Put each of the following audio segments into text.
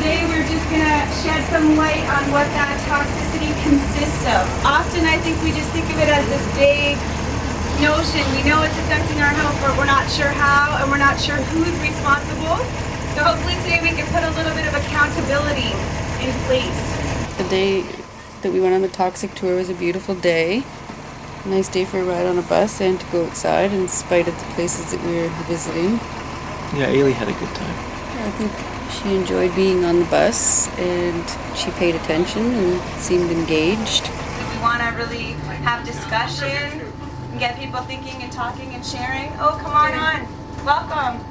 today we're just going to shed some light on what that toxicity consists of. Often I think we just think of it as this big notion. We know it's affecting our health, but we're not sure how, and we're not sure who's responsible. So hopefully today we can put a little bit of accountability in place. The day that we went on the toxic tour was a beautiful day. A nice day for a ride on a bus and to go outside in spite of the places that we were visiting. Yeah, Ailey had a good time. I think she enjoyed being on the bus and she paid attention and seemed engaged. We want to really have discussion and get people thinking and talking and sharing. Oh, come on. Welcome.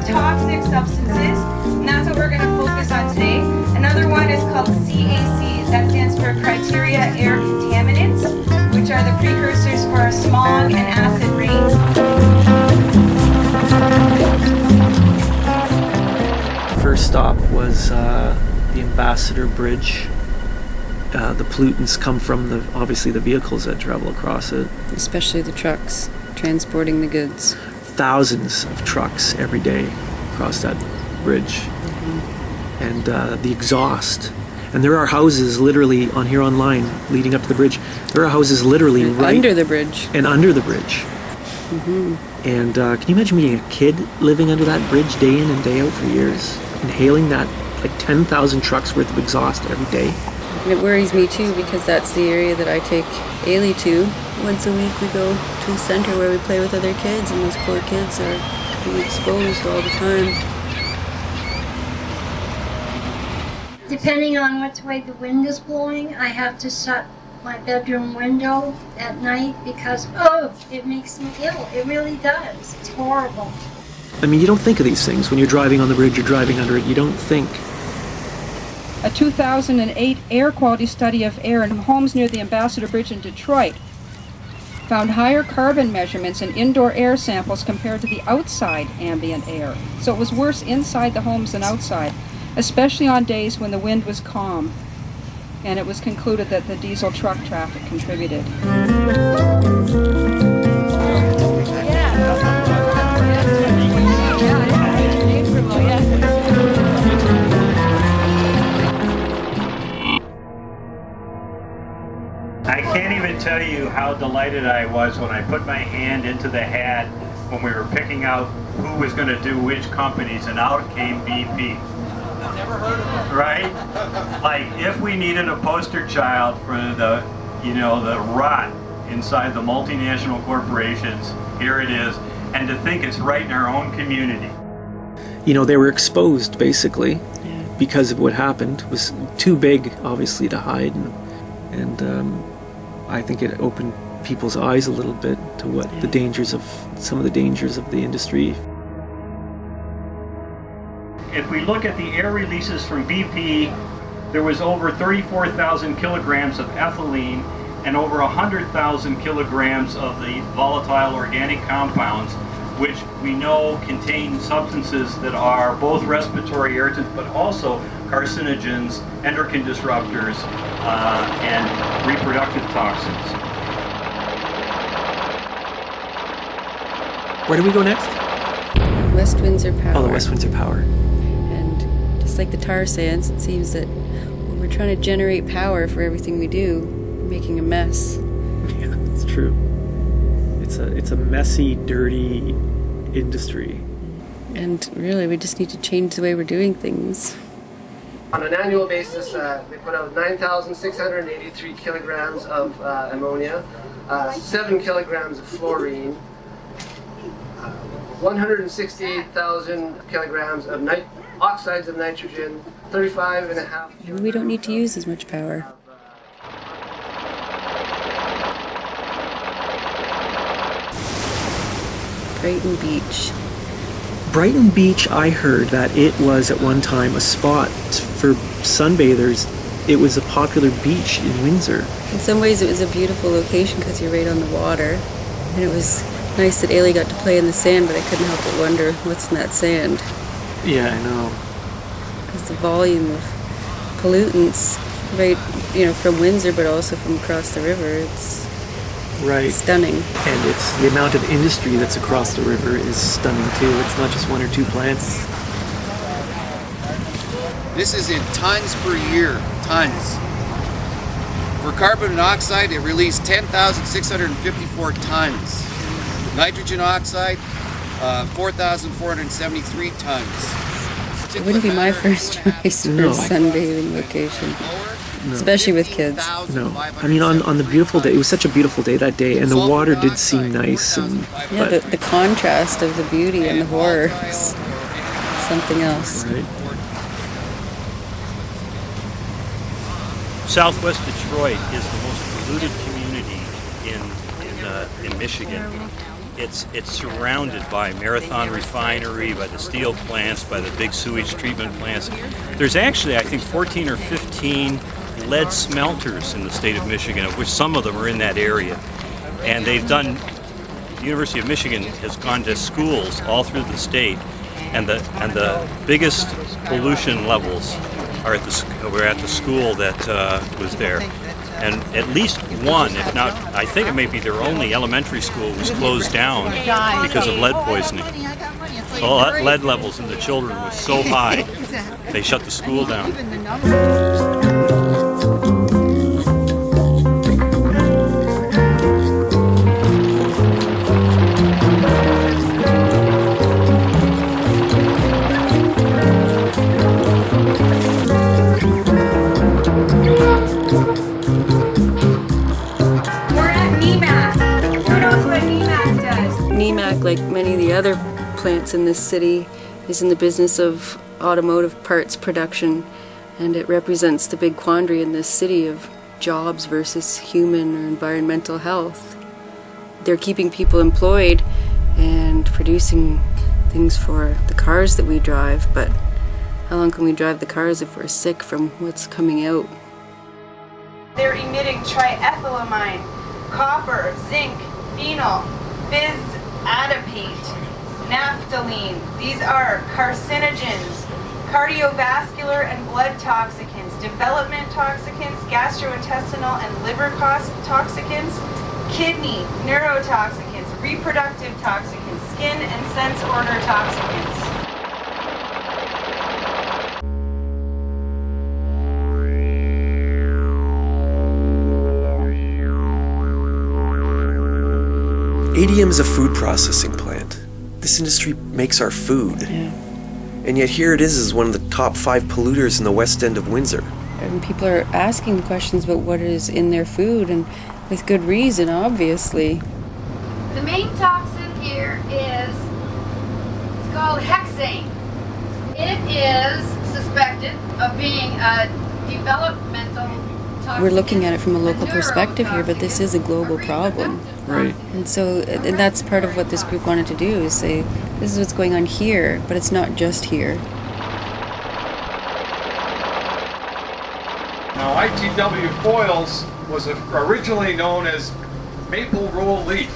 Toxic substances, and that's what we're going to focus on today. Another one is called CACs, that stands for criteria air contaminants, which are the precursors for smog and acid rain. First stop was the Ambassador Bridge. The pollutants come from obviously the vehicles that travel across it. Especially the trucks transporting the goods. Thousands of trucks every day across that bridge. And the exhaust. And there are houses literally on here online leading up to the bridge. There are houses literally right under the bridge. And under the bridge. And can you imagine being a kid living under that bridge day in and day out for years? Inhaling that like 10,000 trucks worth of exhaust every day. And it worries me too because that's the area that I take Ailey to. Once a week we go to the center where we play with other kids, and those poor kids are being exposed all the time. Depending on which way the wind is blowing, I have to shut my bedroom window at night because, it makes me ill. It really does. It's horrible. I mean, you don't think of these things. When you're driving on the bridge, you're driving under it, you don't think. A 2008 air quality study of air in homes near the Ambassador Bridge in Detroit found higher carbon measurements in indoor air samples compared to the outside ambient air. So it was worse inside the homes than outside, especially on days when the wind was calm. And it was concluded that the diesel truck traffic contributed. I can't even tell you how delighted I was when I put my hand into the hat when we were picking out who was going to do which companies, and out came BP. Never heard of it. Right? Like, if we needed a poster child for the, the rot inside the multinational corporations, here it is. And to think it's right in our own community. They were exposed basically because of what happened. It was too big, obviously, to hide, and I think it opened people's eyes a little bit to what some of the dangers of the industry. If we look at the air releases from BP, there was over 34,000 kilograms of ethylene and over 100,000 kilograms of the volatile organic compounds, which we know contain substances that are both respiratory irritants but also carcinogens, endocrine disruptors, and reproductive toxins. Where do we go next? West Windsor Power. Oh, the West Windsor Power. And just like the tar sands, it seems that when we're trying to generate power for everything we do, we're making a mess. Yeah, it's true. It's a messy, dirty industry. And really, we just need to change the way we're doing things. On an annual basis, they put out 9,683 kilograms of ammonia, 7 kilograms of fluorine, 168,000 kilograms of oxides of nitrogen, 35.5. Maybe we don't need to use as much power. Brighton Beach. Brighton Beach, I heard that it was at one time a spot for sunbathers. It was a popular beach in Windsor. In some ways it was a beautiful location because you're right on the water. And it was nice that Ailey got to play in the sand, but I couldn't help but wonder what's in that sand. Yeah, I know. Because the volume of pollutants, right, from Windsor, but also from across the river, it's Right. stunning. And it's the amount of industry that's across the river is stunning too. It's not just one or two plants. This is in tons per year, tons. For carbon monoxide, it released 10,654 tons. Nitrogen oxide, 4,473 tons. It wouldn't be my first choice for No. a sunbathing location, especially with kids. No. I mean, on the beautiful day, it was such a beautiful day that day, and the water did seem nice. Yeah, the contrast of the beauty and the horror is something else. Right. Southwest Detroit is the most polluted community in Michigan. It's surrounded by Marathon Refinery, by the steel plants, by the big sewage treatment plants. There's actually, I think, 14 or 15 lead smelters in the state of Michigan, of which some of them are in that area. And the University of Michigan has gone to schools all through the state, and the biggest pollution levels are were at the school that was there. And at least one, if not, I think it may be their only elementary school was closed down because of lead poisoning. Lead levels in the children was so high, they shut the school down. Like many of the other plants in this city, is in the business of automotive parts production, and it represents the big quandary in this city of jobs versus human or environmental health. They're keeping people employed and producing things for the cars that we drive, but how long can we drive the cars if we're sick from what's coming out? They're emitting triethylamine, copper, zinc, phenol, adipate, naphthalene. These are carcinogens, cardiovascular and blood toxicants, development toxicants, gastrointestinal and liver toxicants, kidney, neurotoxicants, reproductive toxicants, skin and sense order toxicants. ADM is a food processing plant. This industry makes our food. Yeah. And yet here it is as one of the top 5 polluters in the west end of Windsor. And people are asking questions about what is in their food, and with good reason, obviously. The main toxin here is, it's called hexane. It is suspected of being a developmental toxin. We're looking at it from a local perspective here, but this is a global problem. Right. And so, and that's part of what this group wanted to do, is say, this is what's going on here, but it's not just here. Now, ITW Foils was originally known as maple roll leaf.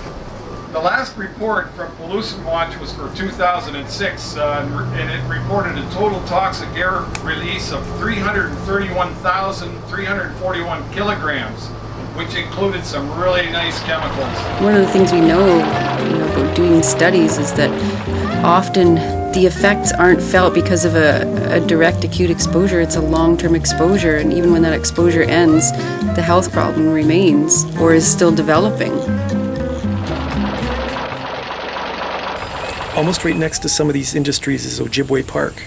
The last report from Pollution Watch was for 2006, and it reported a total toxic air release of 331,341 kilograms, which included some really nice chemicals. One of the things we know about doing studies is that often the effects aren't felt because of a direct acute exposure. It's a long-term exposure, and even when that exposure ends, the health problem remains or is still developing. Almost right next to some of these industries is Ojibway Park.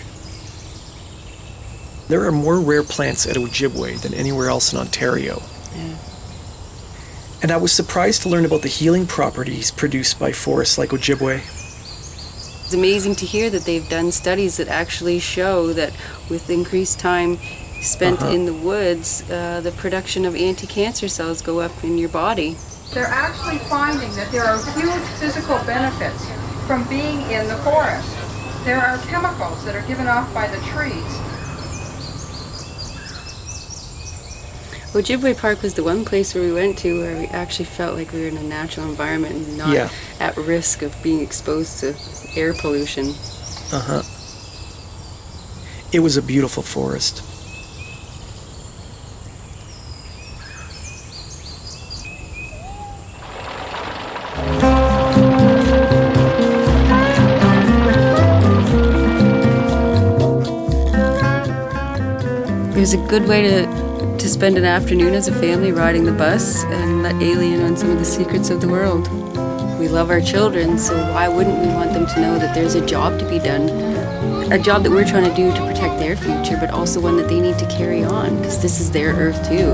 There are more rare plants at Ojibway than anywhere else in Ontario. Yeah. And I was surprised to learn about the healing properties produced by forests like Ojibway. It's amazing to hear that they've done studies that actually show that with increased time spent in the woods, the production of anti-cancer cells go up in your body. They're actually finding that there are huge physical benefits from being in the forest. There are chemicals that are given off by the trees. Ojibway Park was the one place where we went to where we actually felt like we were in a natural environment and not at risk of being exposed to air pollution. It was a beautiful forest. It was a good way to spend an afternoon as a family riding the bus and let Aelwynn in on some of the secrets of the world. We love our children, so why wouldn't we want them to know that there's a job to be done? A job that we're trying to do to protect their future, but also one that they need to carry on, because this is their earth too.